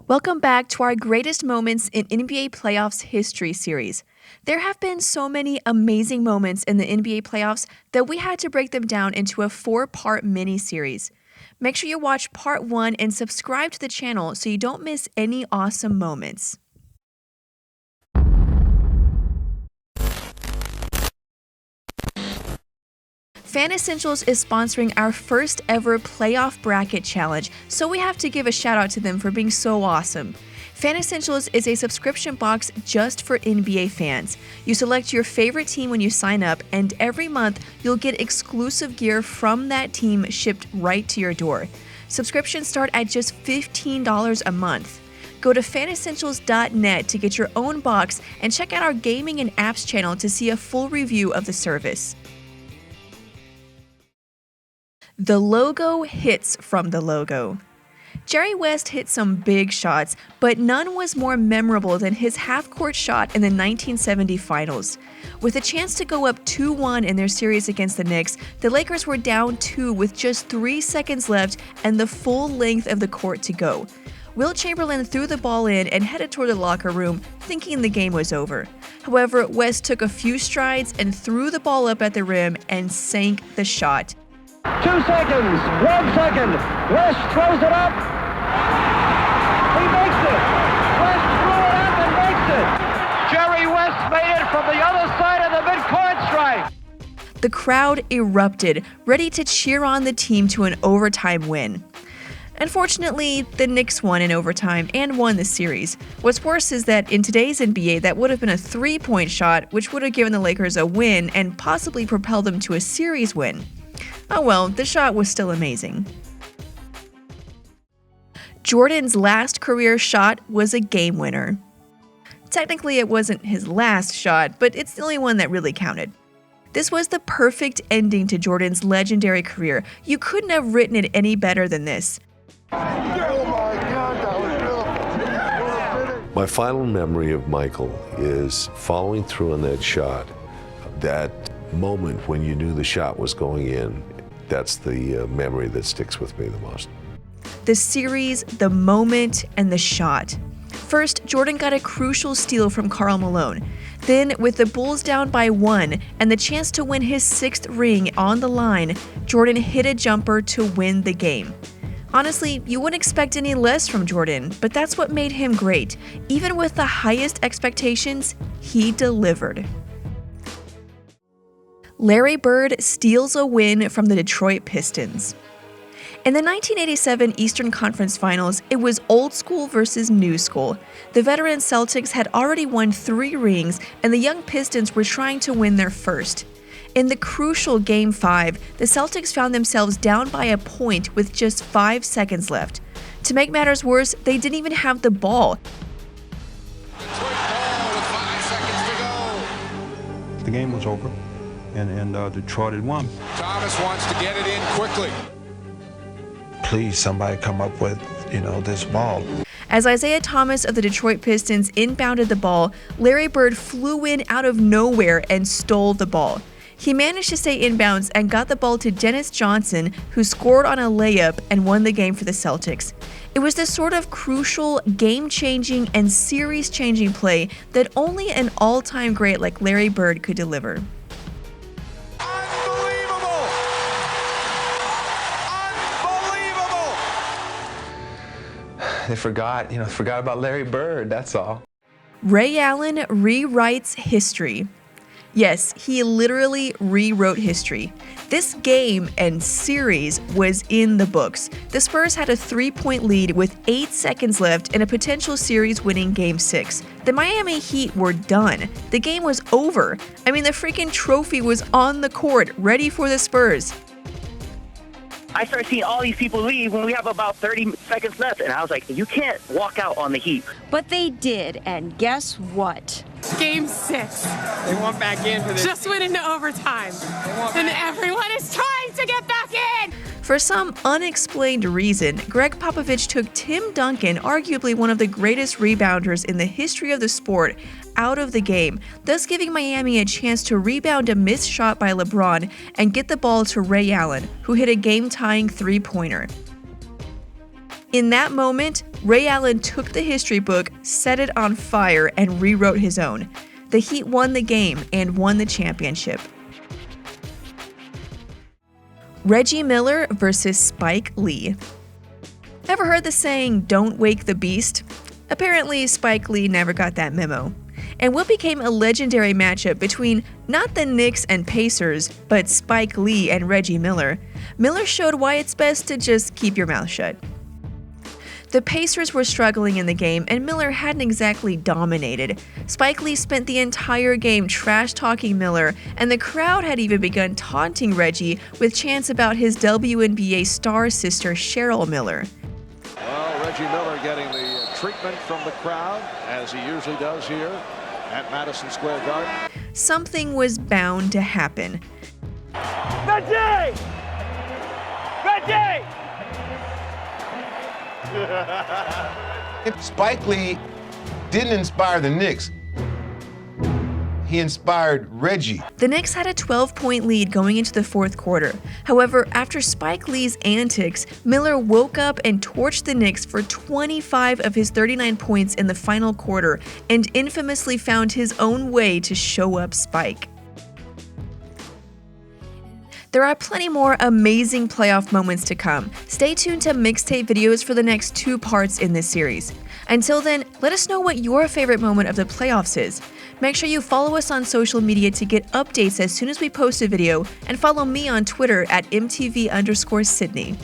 Welcome back to our greatest moments in NBA playoffs history series. There have been so many amazing moments in the NBA playoffs that we had to break them down into a 4-part mini-series. Make sure you watch part 1 and subscribe to the channel so you don't miss any awesome moments. Fan Essentials is sponsoring our first ever playoff bracket challenge, so we have to give a shout out to them for being so awesome. Fan Essentials is a subscription box just for NBA fans. You select your favorite team when you sign up, and every month you'll get exclusive gear from that team shipped right to your door. Subscriptions start at just $15 a month. Go to fanessentials.net to get your own box and check out our gaming and apps channel to see a full review of the service. The logo hits from the logo. Jerry West hit some big shots, but none was more memorable than his half-court shot in the 1970 finals. With a chance to go up 2-1 in their series against the Knicks, the Lakers were down 2 with just 3 seconds left and the full length of the court to go. Wilt Chamberlain threw the ball in and headed toward the locker room, thinking the game was over. However, West took a few strides and threw the ball up at the rim and sank the shot. 2 seconds, 1 second, West throws it up, he makes it, West threw it up and makes it, Jerry West made it from the other side of the midcourt stripe. The crowd erupted, ready to cheer on the team to an overtime win. Unfortunately, the Knicks won in overtime and won the series. What's worse is that in today's NBA, that would have been a 3-point shot, which would have given the Lakers a win and possibly propelled them to a series win. Oh well, the shot was still amazing. Jordan's last career shot was a game winner. Technically, it wasn't his last shot, but it's the only one that really counted. This was the perfect ending to Jordan's legendary career. You couldn't have written it any better than this. My final memory of Michael is following through on that shot. That moment when you knew the shot was going in, that's the memory that sticks with me the most. The series, the moment, and the shot. First, Jordan got a crucial steal from Karl Malone. Then, with the Bulls down by 1 and the chance to win his 6th ring on the line, Jordan hit a jumper to win the game. Honestly, you wouldn't expect any less from Jordan, but that's what made him great. Even with the highest expectations, he delivered. Larry Bird steals a win from the Detroit Pistons. In the 1987 Eastern Conference Finals, it was old school versus new school. The veteran Celtics had already won 3 rings, and the young Pistons were trying to win their first. In the crucial Game 5, the Celtics found themselves down by a point with just 5 seconds left. To make matters worse, they didn't even have the ball. The game was over, and Detroit had won. Thomas wants to get it in quickly. Please, somebody come up with, this ball. As Isaiah Thomas of the Detroit Pistons inbounded the ball, Larry Bird flew in out of nowhere and stole the ball. He managed to stay inbounds and got the ball to Dennis Johnson, who scored on a layup and won the game for the Celtics. It was this sort of crucial, game-changing, and series-changing play that only an all-time great like Larry Bird could deliver. They forgot about Larry Bird, that's all. Ray Allen rewrites history. Yes, he literally rewrote history. This game and series was in the books. The Spurs had a 3-point lead with 8 seconds left in a potential series-winning Game 6. The Miami Heat were done. The game was over. The freaking trophy was on the court, ready for the Spurs. I started seeing all these people leave when we have about 30 seconds left, and I was like, you can't walk out on the Heat. But they did, and guess what? Game 6. They want back in for this. Just went into overtime. And everyone is trying to get back in! For some unexplained reason, Greg Popovich took Tim Duncan, arguably one of the greatest rebounders in the history of the sport, out of the game, thus giving Miami a chance to rebound a missed shot by LeBron and get the ball to Ray Allen, who hit a game-tying 3-pointer. In that moment, Ray Allen took the history book, set it on fire, and rewrote his own. The Heat won the game and won the championship. Reggie Miller versus Spike Lee. Ever heard the saying, "Don't wake the beast"? Apparently, Spike Lee never got that memo. And what became a legendary matchup between not the Knicks and Pacers, but Spike Lee and Reggie Miller, Miller showed why it's best to just keep your mouth shut. The Pacers were struggling in the game, and Miller hadn't exactly dominated. Spike Lee spent the entire game trash-talking Miller, and the crowd had even begun taunting Reggie with chants about his WNBA star sister Cheryl Miller. Well, Reggie Miller getting the treatment from the crowd, as he usually does here at Madison Square Garden. Something was bound to happen. Reggie! Reggie! Spike Lee didn't inspire the Knicks. He inspired Reggie. The Knicks had a 12-point lead going into the fourth quarter. However, after Spike Lee's antics, Miller woke up and torched the Knicks for 25 of his 39 points in the final quarter, and infamously found his own way to show up Spike. There are plenty more amazing playoff moments to come. Stay tuned to mixtape videos for the next 2 parts in this series. Until then, let us know what your favorite moment of the playoffs is. Make sure you follow us on social media to get updates as soon as we post a video, and follow me on Twitter at MTV_Sydney.